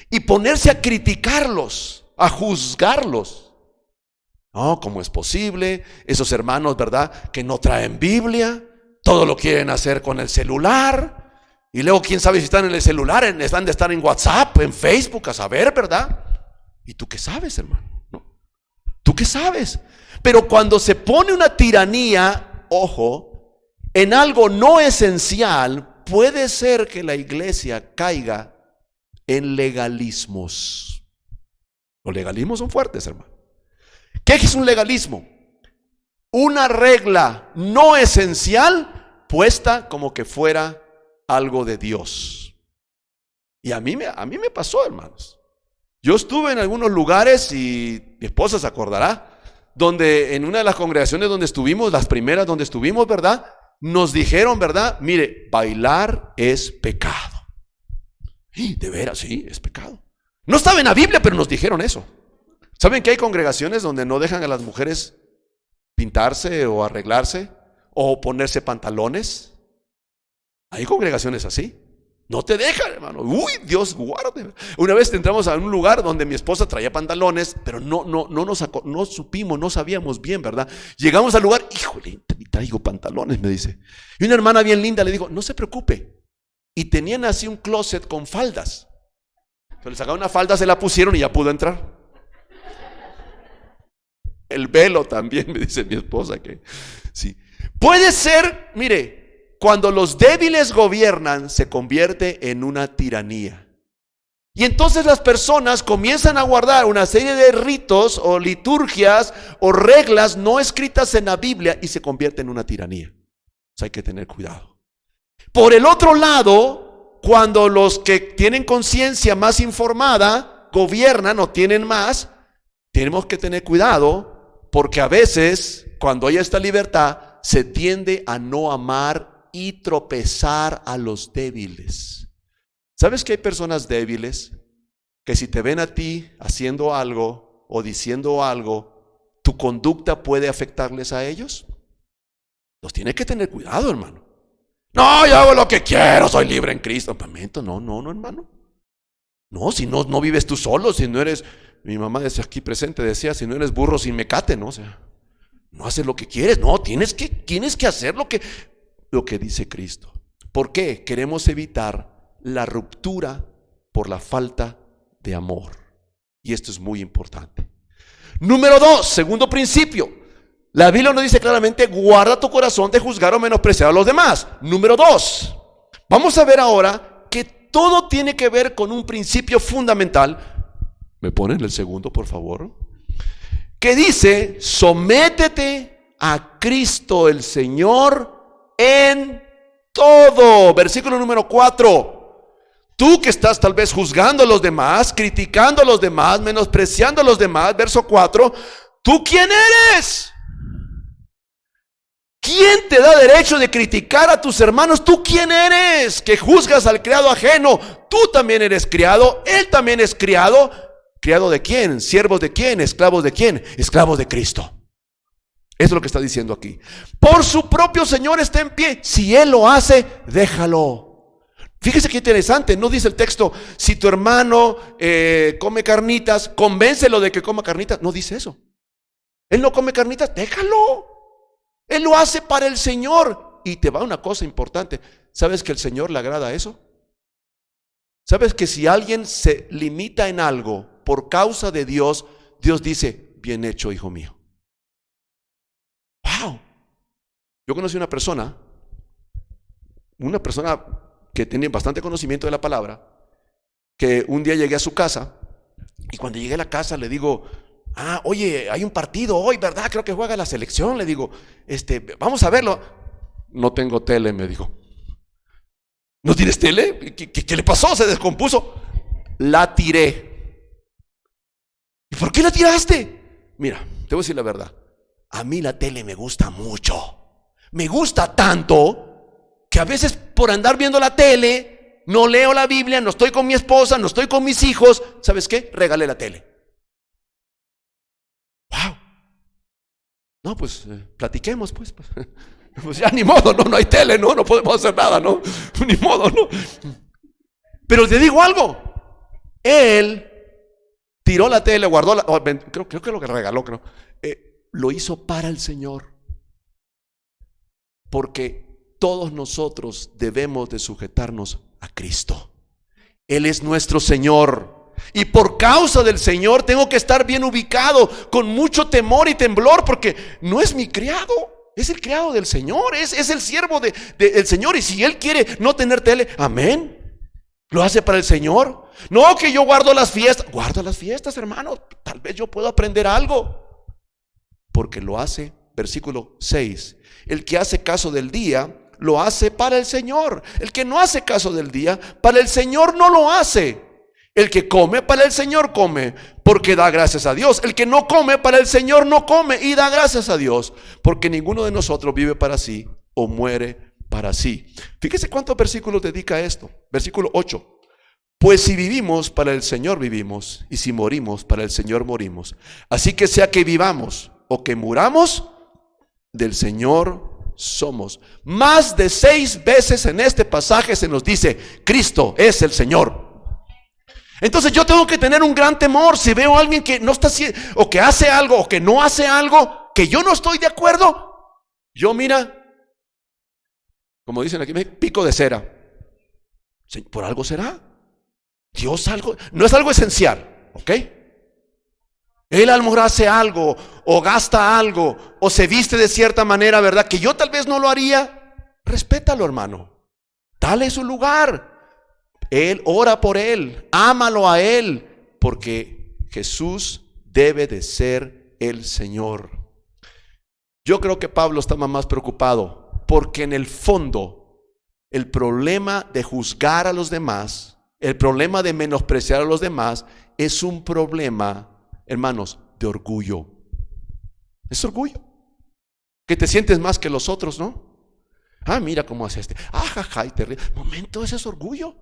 y ponerse a criticarlos, a juzgarlos. No, ¿cómo es posible? Esos hermanos, ¿verdad?, que no traen Biblia, todo lo quieren hacer con el celular, y luego quién sabe si están en el celular, están de estar en WhatsApp, en Facebook, a saber, ¿verdad? ¿Y tú qué sabes, hermano? ¿No? ¿Tú qué sabes? Pero cuando se pone una tiranía, ojo, en algo no esencial, puede ser que la iglesia caiga en legalismos. Los legalismos son fuertes, hermano. ¿Qué es un legalismo? Una regla no esencial puesta como que fuera algo de Dios. Y a mí me pasó, hermanos. Yo estuve en algunos lugares, y mi esposa se acordará, donde en una de las congregaciones donde estuvimos, las primeras donde estuvimos, ¿verdad?, nos dijeron, ¿verdad?, mire, bailar es pecado. Y de veras, sí, es pecado. No estaba en la Biblia, pero nos dijeron eso. ¿Saben que hay congregaciones donde no dejan a las mujeres pintarse o arreglarse o ponerse pantalones? Hay congregaciones así. No te dejan, hermano. Uy, Dios guarde. Una vez entramos a un lugar donde mi esposa traía pantalones, pero no supimos, no sabíamos bien, ¿verdad? Llegamos al lugar, híjole, traigo pantalones, me dice. Y una hermana bien linda le dijo, no se preocupe. Y tenían así un closet con faldas. Se le sacaron una falda, se la pusieron y ya pudo entrar. El velo también, me dice mi esposa que sí. Puede ser, mire, cuando los débiles gobiernan, se convierte en una tiranía. Y entonces las personas comienzan a guardar una serie de ritos o liturgias o reglas no escritas en la Biblia y se convierte en una tiranía. Entonces hay que tener cuidado. Por el otro lado, cuando los que tienen conciencia más informada gobiernan o tienen más, tenemos que tener cuidado. Porque a veces, cuando hay esta libertad, se tiende a no amar y tropezar a los débiles. ¿Sabes que hay personas débiles que si te ven a ti haciendo algo o diciendo algo, tu conducta puede afectarles a ellos? Los tienes que tener cuidado, hermano. No, yo hago lo que quiero, soy libre en Cristo. No, hermano. No, si no vives tú solo, si no eres... Mi mamá decía aquí presente, decía, si no eres burro sin mecate, ¿no? O sea, no haces lo que quieres, no, tienes que hacer lo que dice Cristo. ¿Por qué? Queremos evitar la ruptura por la falta de amor. Y esto es muy importante. Número 2, segundo principio. La Biblia nos dice claramente, guarda tu corazón de juzgar o menospreciar a los demás. Número 2, vamos a ver ahora que todo tiene que ver con un principio fundamental. ¿Me ponen el segundo, por favor? Que dice, sométete a Cristo el Señor en todo. Versículo número 4. Tú que estás tal vez juzgando a los demás, criticando a los demás, menospreciando a los demás. Verso 4. ¿Tú quién eres? ¿Quién te da derecho de criticar a tus hermanos? ¿Tú quién eres? Que juzgas al criado ajeno. Tú también eres criado, él también es criado. ¿Criado de quién? ¿Siervos de quién? ¿Esclavos de quién? Esclavos de Cristo. Eso es lo que está diciendo aquí. Por su propio Señor está en pie. Si Él lo hace, déjalo. Fíjese qué interesante. No dice el texto, si tu hermano come carnitas, convéncelo de que coma carnitas. No dice eso. Él no come carnitas, déjalo. Él lo hace para el Señor. Y te va una cosa importante. ¿Sabes que el Señor le agrada eso? ¿Sabes que si alguien se limita en algo por causa de Dios, Dios dice, bien hecho, hijo mío? ¡Wow! Yo conocí una persona que tenía bastante conocimiento de la palabra, que un día llegué a su casa, y cuando llegué a la casa le digo, Oye, hay un partido hoy, ¿verdad? Creo que juega la selección. Le digo, vamos a verlo. No tengo tele, me dijo. ¿No tienes tele? ¿Qué le pasó? Se descompuso. La tiré. ¿Y por qué la tiraste? Mira, te voy a decir la verdad. A mí la tele me gusta mucho. Me gusta tanto que a veces por andar viendo la tele no leo la Biblia, no estoy con mi esposa, no estoy con mis hijos. ¿Sabes qué? Regalé la tele. ¡Wow! No, pues platiquemos, pues. Pues ya ni modo, no hay tele, no podemos hacer nada, no, ni modo, no. Pero te digo algo, él tiró la tele, guardó creo que lo que regaló, lo hizo para el Señor, porque todos nosotros debemos de sujetarnos a Cristo. Él es nuestro Señor, y por causa del Señor tengo que estar bien ubicado, con mucho temor y temblor, porque no es mi criado. Es el criado del Señor, es el siervo del Señor. Y si Él quiere no tener tele, amén, lo hace para el Señor. No que yo guardo las fiestas. Guarda las fiestas, hermano. Tal vez yo puedo aprender algo. Porque lo hace, versículo 6. El que hace caso del día, lo hace para el Señor. El que no hace caso del día, para el Señor no lo hace. El que come, para el Señor come, porque da gracias a Dios. El que no come, para el Señor no come y da gracias a Dios, porque ninguno de nosotros vive para sí o muere para sí. Fíjese cuántos versículos dedica a esto. Versículo 8. Pues si vivimos, para el Señor vivimos, y si morimos, para el Señor morimos. Así que sea que vivamos o que muramos, del Señor somos. Más de 6 veces en este pasaje se nos dice, Cristo es el Señor. Entonces yo tengo que tener un gran temor si veo a alguien que no está haciendo, o que hace algo, o que no hace algo, que yo no estoy de acuerdo. Yo, mira, como dicen aquí, me pico de cera. Por algo será. Dios algo, no es algo esencial, ¿ok? Él a lo mejor hace algo, o gasta algo, o se viste de cierta manera, ¿verdad? Que yo tal vez no lo haría. Respétalo, hermano. Dale su lugar. Él ora por él, ámalo a él, porque Jesús debe de ser el Señor. Yo creo que Pablo estaba más preocupado, porque en el fondo el problema de juzgar a los demás, el problema de menospreciar a los demás, es un problema, hermanos, de orgullo. Es orgullo, que te sientes más que los otros, ¿no? Mira cómo hace jaja, y te ríes. Momento, ese es orgullo.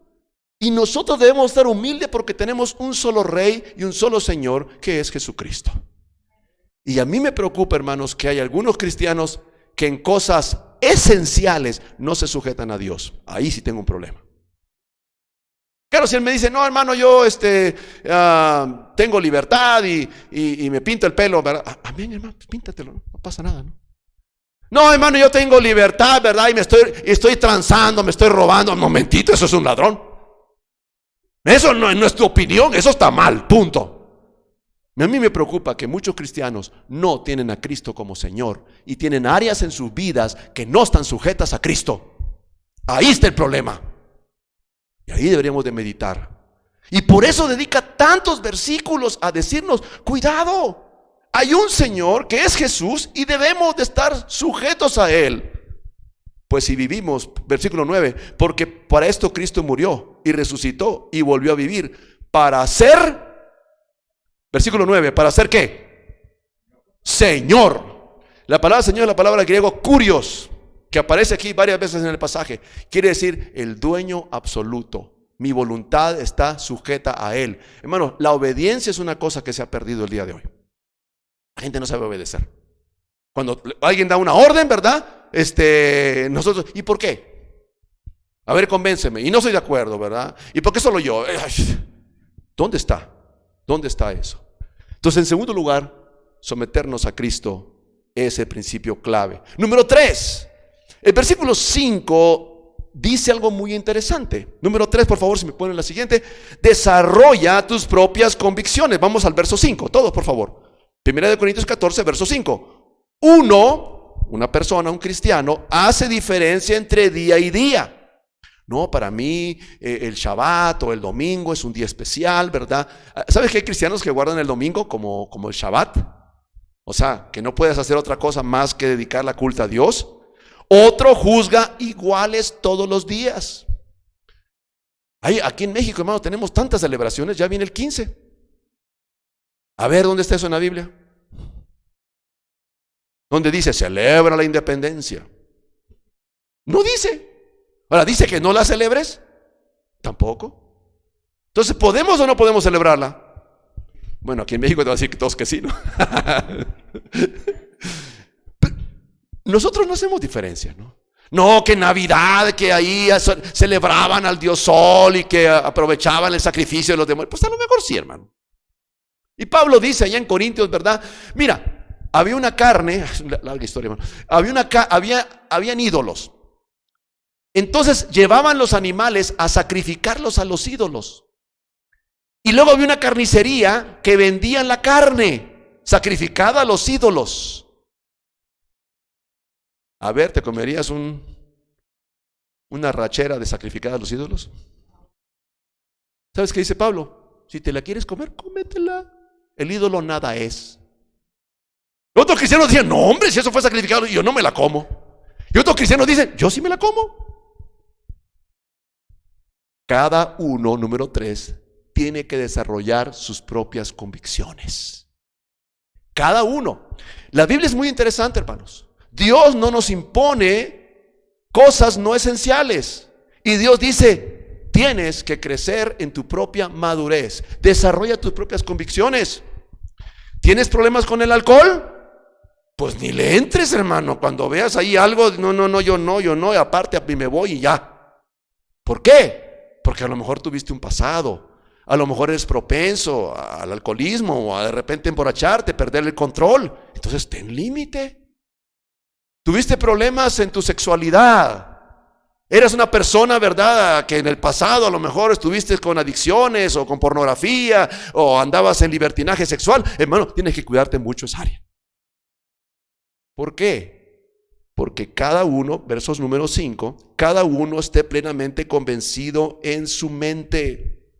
Y nosotros debemos estar humildes porque tenemos un solo Rey y un solo Señor, que es Jesucristo. Y a mí me preocupa, hermanos, que hay algunos cristianos que en cosas esenciales no se sujetan a Dios. Ahí sí tengo un problema. Claro, si él me dice, no, hermano, yo tengo libertad y me pinto el pelo, ¿verdad? Amén, hermano, pues píntatelo, no pasa nada, ¿no? No, hermano, yo tengo libertad, ¿verdad? Y estoy transando, me estoy robando. Un momentito, eso es un ladrón. Eso no es nuestra opinión, eso está mal, punto. A mí me preocupa que muchos cristianos no tienen a Cristo como Señor y tienen áreas en sus vidas que no están sujetas a Cristo. Ahí está el problema. Y ahí deberíamos de meditar. Y por eso dedica tantos versículos a decirnos, cuidado, hay un Señor que es Jesús y debemos de estar sujetos a Él. Pues si vivimos, versículo 9, porque para esto Cristo murió y resucitó y volvió a vivir para ser, versículo 9, ¿para ser qué? Señor. La palabra Señor es la palabra griego kurios, que aparece aquí varias veces en el pasaje. Quiere decir el dueño absoluto. Mi voluntad está sujeta a Él. Hermano, la obediencia es una cosa que se ha perdido el día de hoy. La gente no sabe obedecer. Cuando alguien da una orden, ¿verdad? Nosotros, ¿y por qué? A ver, convénceme. Y no estoy de acuerdo, ¿verdad? ¿Y por qué solo yo? ¿Dónde está? ¿Dónde está eso? Entonces, en segundo lugar, someternos a Cristo es el principio clave. Número 3, el versículo 5 dice algo muy interesante. Número 3, por favor, si me ponen la siguiente. Desarrolla tus propias convicciones. Vamos al verso 5, todos, por favor. 1 Corintios 14, verso 5. Una persona, un cristiano, hace diferencia entre día y día. No, para mí el Shabbat o el domingo es un día especial, ¿verdad? ¿Sabes que hay cristianos que guardan el domingo como el Shabbat? O sea, que no puedes hacer otra cosa más que dedicar la culto a Dios. Otro juzga iguales todos los días. Aquí en México, hermano, tenemos tantas celebraciones, ya viene el 15. A ver, ¿dónde está eso en la Biblia? ¿Dónde dice, celebra la independencia? No dice. Ahora, ¿dice que no la celebres? Tampoco. Entonces, ¿podemos o no podemos celebrarla? Bueno, aquí en México te voy a decir que todos que sí, ¿no? Nosotros no hacemos diferencia, ¿no? No, que Navidad, que ahí celebraban al Dios Sol y que aprovechaban el sacrificio de los demás. Pues a lo mejor sí, hermano. Y Pablo dice allá en Corintios, ¿verdad? Mira, había una carne, larga historia, hermano. Habían ídolos. Entonces llevaban los animales a sacrificarlos a los ídolos. Y luego había una carnicería que vendían la carne sacrificada a los ídolos. A ver, ¿te comerías una rachera de sacrificada a los ídolos? ¿Sabes qué dice Pablo? Si te la quieres comer, cómetela. El ídolo nada es. Otros cristianos dicen, no hombre, si eso fue sacrificado, yo no me la como. Y otros cristianos dicen, yo sí me la como. Cada uno, número 3, tiene que desarrollar sus propias convicciones. Cada uno. La Biblia es muy interesante, hermanos. Dios no nos impone cosas no esenciales. Y Dios dice, tienes que crecer en tu propia madurez. Desarrolla tus propias convicciones. ¿Tienes problemas con el alcohol? Pues ni le entres, hermano. Cuando veas ahí algo, no, yo no, aparte a mí me voy y ya. ¿Por qué? Porque a lo mejor tuviste un pasado. A lo mejor eres propenso al alcoholismo o a de repente emborracharte, perder el control. Entonces ten límite. Tuviste problemas en tu sexualidad. Eras una persona, ¿verdad?, que en el pasado a lo mejor estuviste con adicciones o con pornografía o andabas en libertinaje sexual. Hermano, tienes que cuidarte mucho esa área. ¿Por qué? Porque cada uno, versos número 5, cada uno esté plenamente convencido en su mente.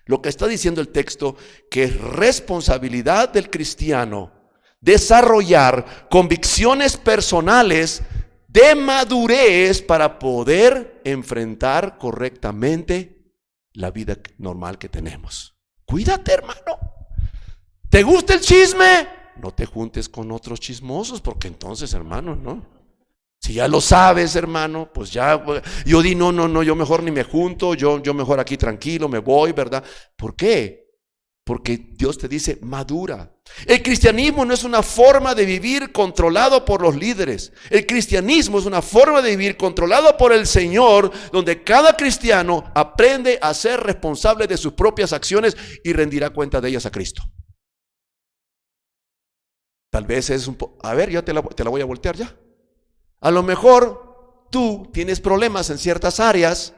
Lo que está diciendo el texto, que es responsabilidad del cristiano desarrollar convicciones personales de madurez para poder enfrentar correctamente la vida normal que tenemos. Cuídate, hermano. ¿Te gusta el chisme? No te juntes con otros chismosos, porque entonces, hermano, no. Si ya lo sabes, hermano, pues ya, yo di no, yo mejor ni me junto, yo mejor aquí tranquilo, me voy, ¿verdad? ¿Por qué? Porque Dios te dice, madura. El cristianismo no es una forma de vivir controlado por los líderes. El cristianismo es una forma de vivir controlado por el Señor, donde cada cristiano aprende a ser responsable de sus propias acciones y rendirá cuenta de ellas a Cristo. Tal vez es a ver, ya te la voy a voltear ya. A lo mejor tú tienes problemas en ciertas áreas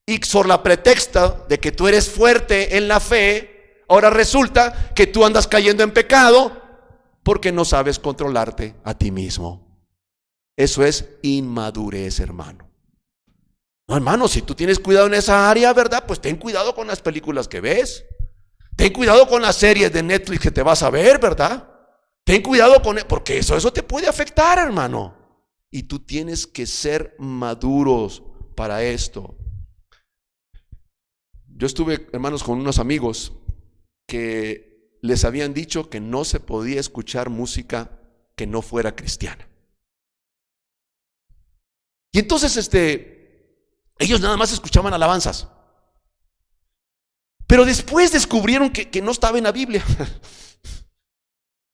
y sobre la pretexta de que tú eres fuerte en la fe, ahora resulta que tú andas cayendo en pecado porque no sabes controlarte a ti mismo. Eso es inmadurez, hermano. No, hermano, si tú tienes cuidado en esa área, ¿verdad? Pues ten cuidado con las películas que ves. Ten cuidado con las series de Netflix que te vas a ver, ¿verdad? Ten cuidado con porque eso te puede afectar, hermano. Y tú tienes que ser maduros para esto. Yo estuve, hermanos, con unos amigos que les habían dicho que no se podía escuchar música que no fuera cristiana. Y entonces ellos nada más escuchaban alabanzas. Pero después descubrieron que no estaba en la Biblia.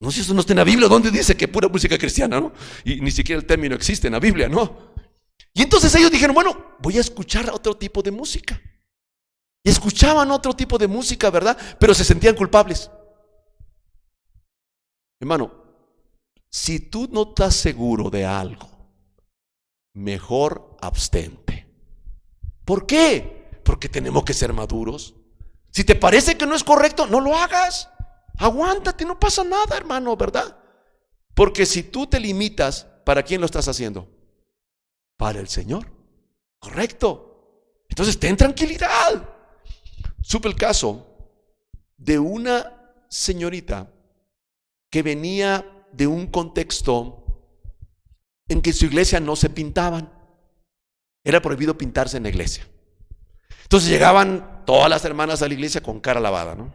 No sé si eso no está en la Biblia. ¿Dónde dice que pura música cristiana, no? Y ni siquiera el término existe en la Biblia, ¿no? Y entonces ellos dijeron, bueno, voy a escuchar otro tipo de música. Y escuchaban otro tipo de música, ¿verdad? Pero se sentían culpables. Hermano, si tú no estás seguro de algo, mejor abstente. ¿Por qué? Porque tenemos que ser maduros. Si te parece que no es correcto, no lo hagas. Aguántate, no pasa nada, hermano, ¿verdad? Porque si tú te limitas, ¿para quién lo estás haciendo? Para el Señor. Correcto. Entonces, ten tranquilidad. Supe el caso de una señorita que venía de un contexto en que en su iglesia no se pintaban. Era prohibido pintarse en la iglesia. Entonces llegaban todas las hermanas a la iglesia con cara lavada, ¿no?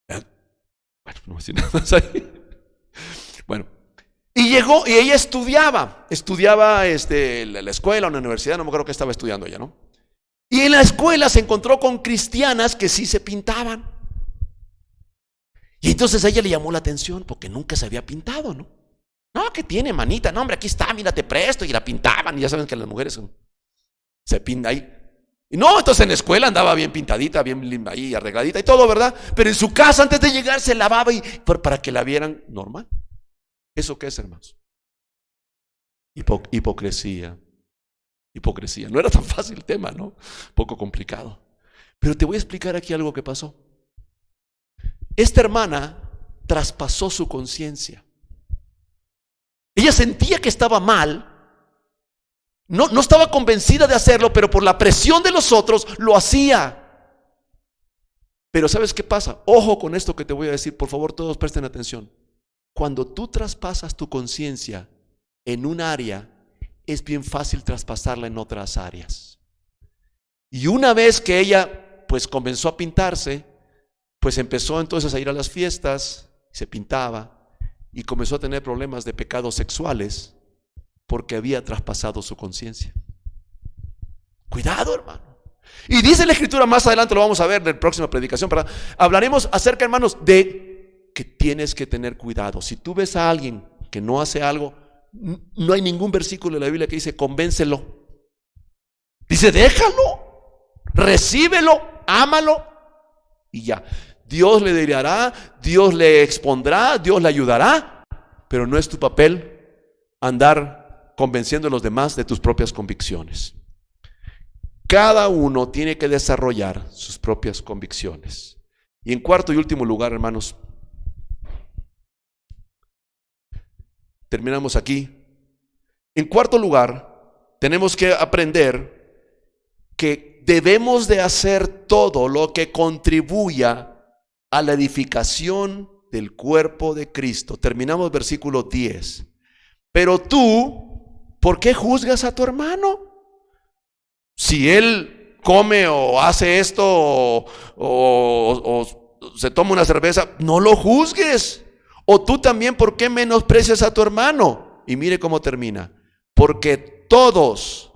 Bueno, no voy a decir nada más ahí. Bueno, y llegó, y ella estudiaba la escuela, una universidad, no me acuerdo qué estaba estudiando ella, ¿no? Y en la escuela se encontró con cristianas que sí se pintaban. Y entonces a ella le llamó la atención porque nunca se había pintado, ¿no? No, ¿qué tiene, manita? No, hombre, aquí está, mira, te presto. Y la pintaban, y ya saben que las mujeres se pintan ahí. Y no, entonces en la escuela andaba bien pintadita, bien ahí arregladita y todo, ¿verdad? Pero en su casa antes de llegar se lavaba para que la vieran normal. ¿Eso qué es, hermanos? Hipocresía. Hipocresía. No era tan fácil el tema, ¿no? Poco complicado. Pero te voy a explicar aquí algo que pasó. Esta hermana traspasó su conciencia. Ella sentía que estaba mal. No estaba convencida de hacerlo, pero por la presión de los otros lo hacía. Pero ¿sabes qué pasa? Ojo con esto que te voy a decir, por favor, todos presten atención. Cuando tú traspasas tu conciencia en un área, es bien fácil traspasarla en otras áreas. Y una vez que ella pues comenzó a pintarse, pues empezó entonces a ir a las fiestas, se pintaba y comenzó a tener problemas de pecados sexuales porque había traspasado su conciencia. Cuidado, hermano. Y dice la Escritura, más adelante lo vamos a ver en la próxima predicación, ¿verdad? Hablaremos acerca, hermanos, de que tienes que tener cuidado. Si tú ves a alguien que no hace algo, no hay ningún versículo de la Biblia que dice convéncelo. Dice déjalo, recíbelo, ámalo y ya. Dios le dirá, Dios le expondrá, Dios le ayudará, pero no es tu papel andar convenciendo a los demás de tus propias convicciones. Cada uno tiene que desarrollar sus propias convicciones. Y en cuarto y último lugar, hermanos, terminamos aquí. En cuarto lugar, tenemos que aprender que debemos de hacer todo lo que contribuya a la edificación del cuerpo de Cristo. Terminamos versículo 10. Pero tú, ¿por qué juzgas a tu hermano? Si él come o hace esto o se toma una cerveza, no lo juzgues. O tú también, ¿por qué menosprecias a tu hermano? Y mire cómo termina. Porque todos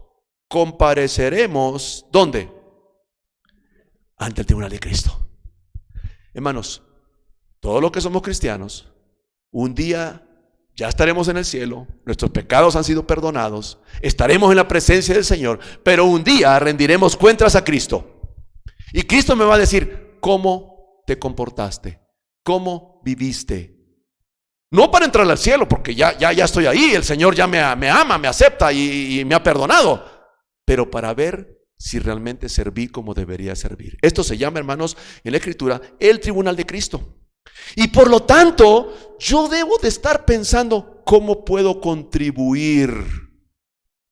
compareceremos, ¿dónde? Ante el tribunal de Cristo. Hermanos, todos los que somos cristianos, un día ya estaremos en el cielo, nuestros pecados han sido perdonados, estaremos en la presencia del Señor, pero un día rendiremos cuentas a Cristo. Y Cristo me va a decir, ¿cómo te comportaste? ¿Cómo viviste? No para entrar al cielo, porque ya estoy ahí, el Señor ya me ama, me acepta y me ha perdonado, pero para ver si realmente serví como debería servir. Esto se llama, hermanos, en la Escritura, el tribunal de Cristo. Y por lo tanto, yo debo de estar pensando cómo puedo contribuir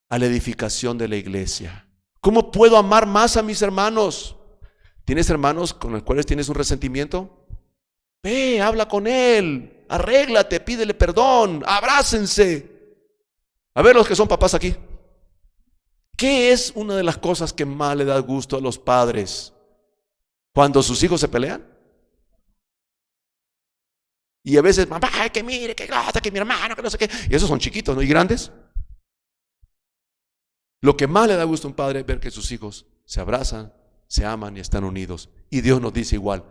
a la edificación de la iglesia. ¿Cómo puedo amar más a mis hermanos? ¿Tienes hermanos con los cuales tienes un resentimiento? Ve, habla con él, arréglate, pídele perdón, abrácense. A ver los que son papás aquí. ¿Qué es una de las cosas que más le da gusto a los padres cuando sus hijos se pelean? Y a veces, mamá, que mire, que grata, que mi hermano, que no sé qué. Y esos son chiquitos, ¿no? Y grandes. Lo que más le da gusto a un padre es ver que sus hijos se abrazan, se aman y están unidos. Y Dios nos dice igual,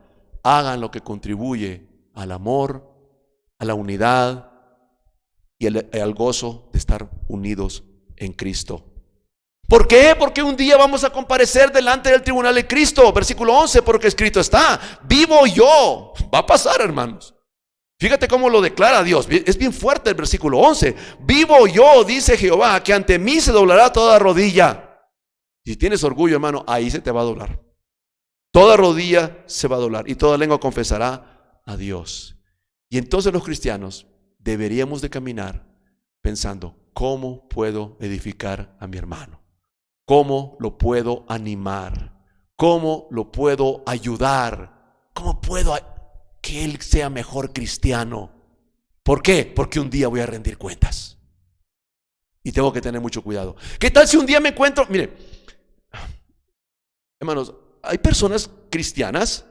hagan lo que contribuye al amor, a la unidad y al gozo de estar unidos en Cristo. ¿Por qué? Porque un día vamos a comparecer delante del tribunal de Cristo. Versículo 11, porque escrito está, vivo yo. Va a pasar, hermanos. Fíjate cómo lo declara Dios. Es bien fuerte el versículo 11. Vivo yo, dice Jehová, que ante mí se doblará toda rodilla. Si tienes orgullo, hermano, ahí se te va a doblar. Toda rodilla se va a doblar y toda lengua confesará a Dios. Y entonces los cristianos deberíamos de caminar pensando, ¿cómo puedo edificar a mi hermano? ¿Cómo lo puedo animar? ¿Cómo lo puedo ayudar? ¿Cómo puedo que él sea mejor cristiano? ¿Por qué? Porque un día voy a rendir cuentas. Y tengo que tener mucho cuidado. ¿Qué tal si un día me encuentro? Mire, hermanos, hay personas cristianas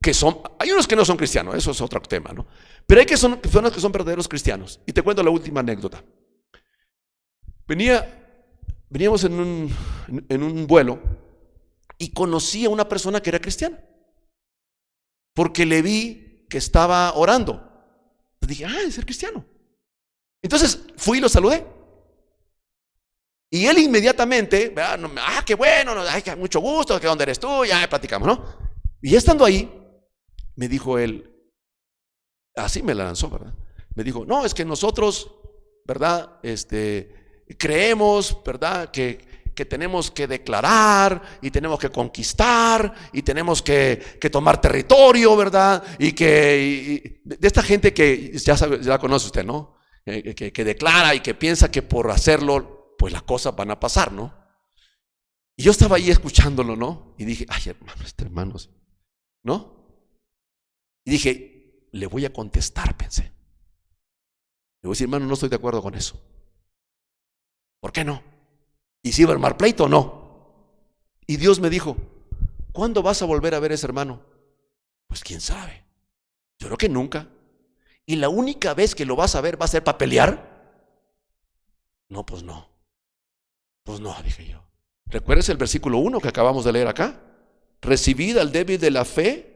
que hay unos que no son cristianos, eso es otro tema, ¿no? Pero hay personas que son verdaderos cristianos. Y te cuento la última anécdota. Veníamos en un vuelo y conocí a una persona que era cristiana, porque le vi que estaba orando. Dije, es ser cristiano. Entonces fui y lo saludé. Y él inmediatamente, qué bueno, mucho gusto, que dónde eres tú, ya platicamos, ¿no? Y ya estando ahí, me dijo él, así me la lanzó, ¿verdad? Me dijo, no, es que nosotros, ¿verdad? Creemos, ¿verdad? Que tenemos que declarar y tenemos que conquistar y tenemos que tomar territorio, ¿verdad? Y de esta gente que ya conoce usted, ¿no? Que declara y que piensa que por hacerlo, pues las cosas van a pasar, ¿no? Y yo estaba ahí escuchándolo, ¿no? Y dije, hermanos, ¿no? Y dije, le voy a contestar, pensé. Le voy a decir, hermano, no estoy de acuerdo con eso. ¿Por qué no? ¿Y si iba a armar pleito o no? Y Dios me dijo, ¿cuándo vas a volver a ver a ese hermano? Pues quién sabe. Yo creo que nunca. ¿Y la única vez que lo vas a ver va a ser para pelear? No, pues no. Pues no, dije yo. ¿Recuerdas el versículo 1 que acabamos de leer acá? Recibid al débil de la fe,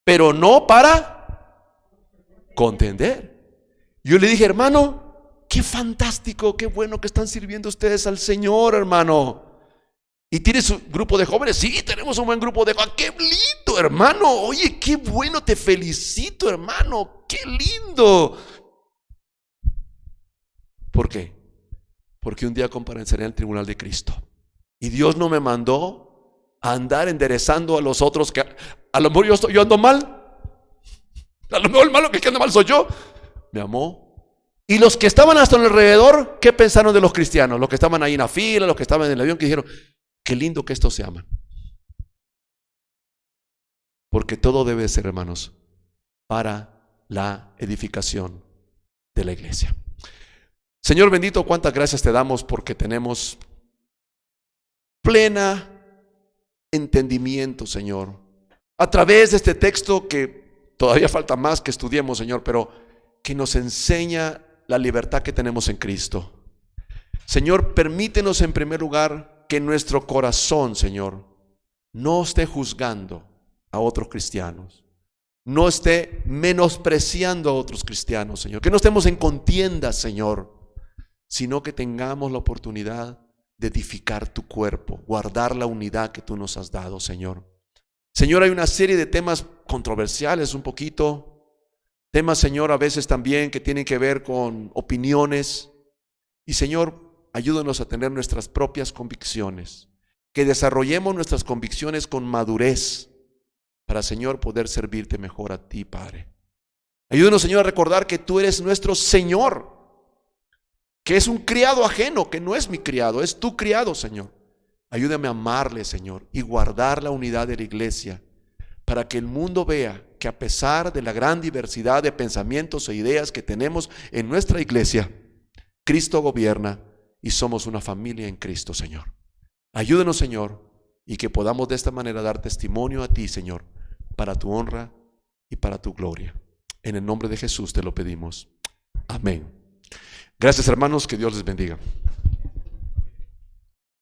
pero no para contender. Yo le dije, hermano, qué fantástico, qué bueno que están sirviendo ustedes al Señor, hermano. ¿Y tienes un grupo de jóvenes? Sí, tenemos un buen grupo de jóvenes. ¡Qué lindo, hermano! Oye, qué bueno, te felicito, hermano. ¡Qué lindo! ¿Por qué? Porque un día compareceré en el tribunal de Cristo. Y Dios no me mandó a andar enderezando a los otros que a lo mejor yo ando mal. A lo mejor el malo que anda mal soy yo. Me amó. Y los que estaban hasta alrededor, ¿qué pensaron de los cristianos? Los que estaban ahí en la fila, los que estaban en el avión, que dijeron, qué lindo que estos se aman. Porque todo debe ser, hermanos, para la edificación de la iglesia. Señor bendito, cuántas gracias te damos porque tenemos plena entendimiento, Señor, a través de este texto que todavía falta más que estudiemos, Señor, pero que nos enseña la libertad que tenemos en Cristo. Señor, permítenos en primer lugar que nuestro corazón, Señor, no esté juzgando a otros cristianos, no esté menospreciando a otros cristianos, Señor, que no estemos en contienda, Señor, sino que tengamos la oportunidad de edificar tu cuerpo, guardar la unidad que tú nos has dado, Señor. Señor, hay una serie de temas controversiales un poquito, temas, Señor, a veces también que tienen que ver con opiniones. Y, Señor, ayúdanos a tener nuestras propias convicciones, que desarrollemos nuestras convicciones con madurez para, Señor, poder servirte mejor a ti, Padre. Ayúdanos, Señor, a recordar que tú eres nuestro Señor, que es un criado ajeno, que no es mi criado, es tu criado, Señor. Ayúdame a amarle, Señor, y guardar la unidad de la iglesia, para que el mundo vea que a pesar de la gran diversidad de pensamientos e ideas que tenemos en nuestra iglesia, Cristo gobierna y somos una familia en Cristo, Señor. Ayúdanos, Señor, y que podamos de esta manera dar testimonio a ti, Señor, para tu honra y para tu gloria. En el nombre de Jesús te lo pedimos. Amén. Gracias, hermanos, que Dios les bendiga.